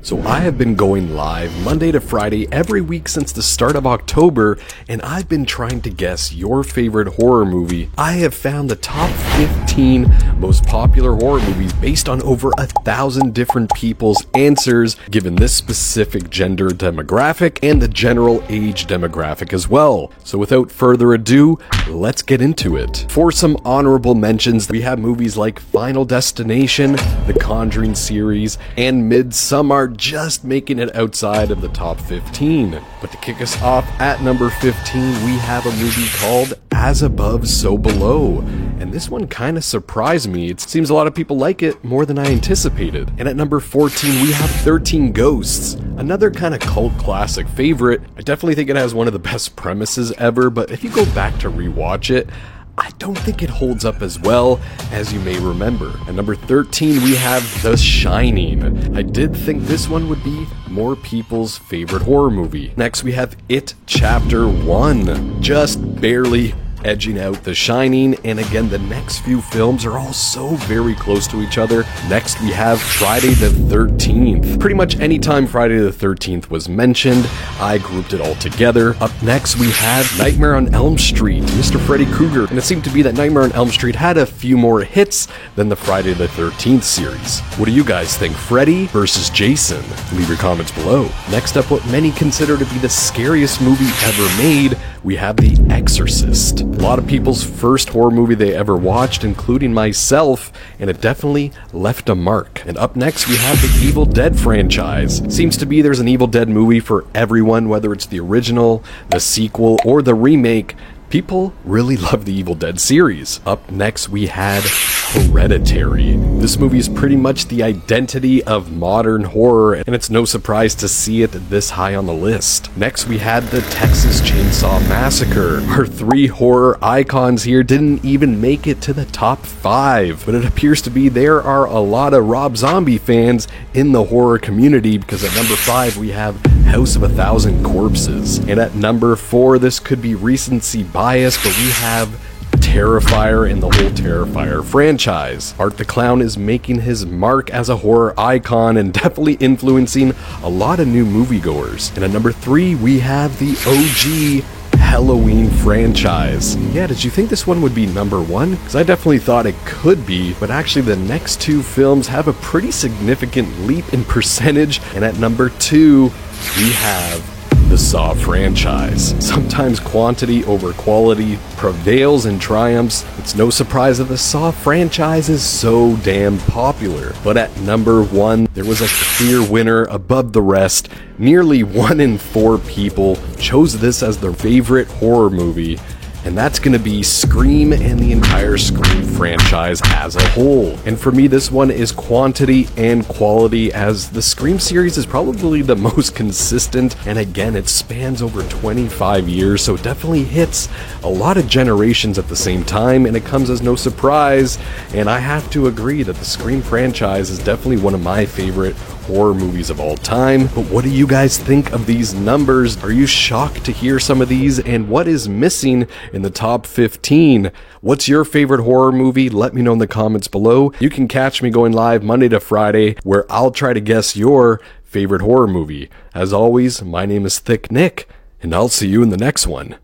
So I have been going live Monday to Friday every week since the start of October, and I've been trying to guess your favorite horror movie. I have found the top 15 most popular horror movies based on over 1,000 different people's answers, given this specific gender demographic and the general age demographic as well. So without further ado, let's get into it. For some honorable mentions, we have movies like Final Destination, The Conjuring series, and Midsommar just making it outside of the top 15. But to kick us off at number 15, we have a movie called As Above, So Below. And this one kind of surprised me. It seems a lot of people like it more than I anticipated. And at number 14, we have 13 Ghosts, another kind of cult classic favorite. I definitely think it has one of the best premises ever, but if you go back to rewatch it, I don't think it holds up as well as you may remember. At number 13, we have The Shining. I did think this one would be more people's favorite horror movie. Next, we have It Chapter 1, just barely edging out The Shining, and again, the next few films are all so very close to each other. Next, we have Friday the 13th. Pretty much anytime Friday the 13th was mentioned, I grouped it all together. Up next, we have Nightmare on Elm Street, Mr. Freddy Krueger, and it seemed to be that Nightmare on Elm Street had a few more hits than the Friday the 13th series. What do you guys think? Freddy versus Jason? Leave your comments below. Next up, what many consider to be the scariest movie ever made, we have The Exorcist. A lot of people's first horror movie they ever watched, including myself, and it definitely left a mark. And up next, we have the Evil Dead franchise. Seems to be there's an Evil Dead movie for everyone, whether it's the original, the sequel, or the remake. People really love the Evil Dead series. Up next, we had Hereditary. This movie is pretty much the identity of modern horror, and it's no surprise to see it this high on the list. Next, we had the Texas Chainsaw Massacre. Our three horror icons here didn't even make it to the top 5, but it appears to be there are a lot of Rob Zombie fans in the horror community, because at number 5, we have House of a Thousand Corpses. And at number 4, this could be recency bias, but we have Terrifier and the whole Terrifier franchise. Art the Clown is making his mark as a horror icon and definitely influencing a lot of new moviegoers. And at number 3, we have the OG Halloween franchise. Yeah, did you think this one would be number 1? Because I definitely thought it could be, but actually the next two films have a pretty significant leap in percentage. And at number 2, we have the Saw franchise. Sometimes quantity over quality prevails and triumphs. It's no surprise that the Saw franchise is so damn popular. But at number 1, there was a clear winner above the rest. Nearly 1 in 4 people chose this as their favorite horror movie, and that's gonna be Scream and the entire Scream franchise as a whole. And for me, this one is quantity and quality, as the Scream series is probably the most consistent, and again, it spans over 25 years, so it definitely hits a lot of generations at the same time, and it comes as no surprise, and I have to agree that the Scream franchise is definitely one of my favorite horror movies of all time. But what do you guys think of these numbers? Are you shocked to hear some of these, and what is missing in the top 15? What's your favorite horror movie? Let me know in the comments below. You can catch me going live Monday to Friday, where I'll try to guess your favorite horror movie. As always, my name is Thick Nick, and I'll see you in the next one.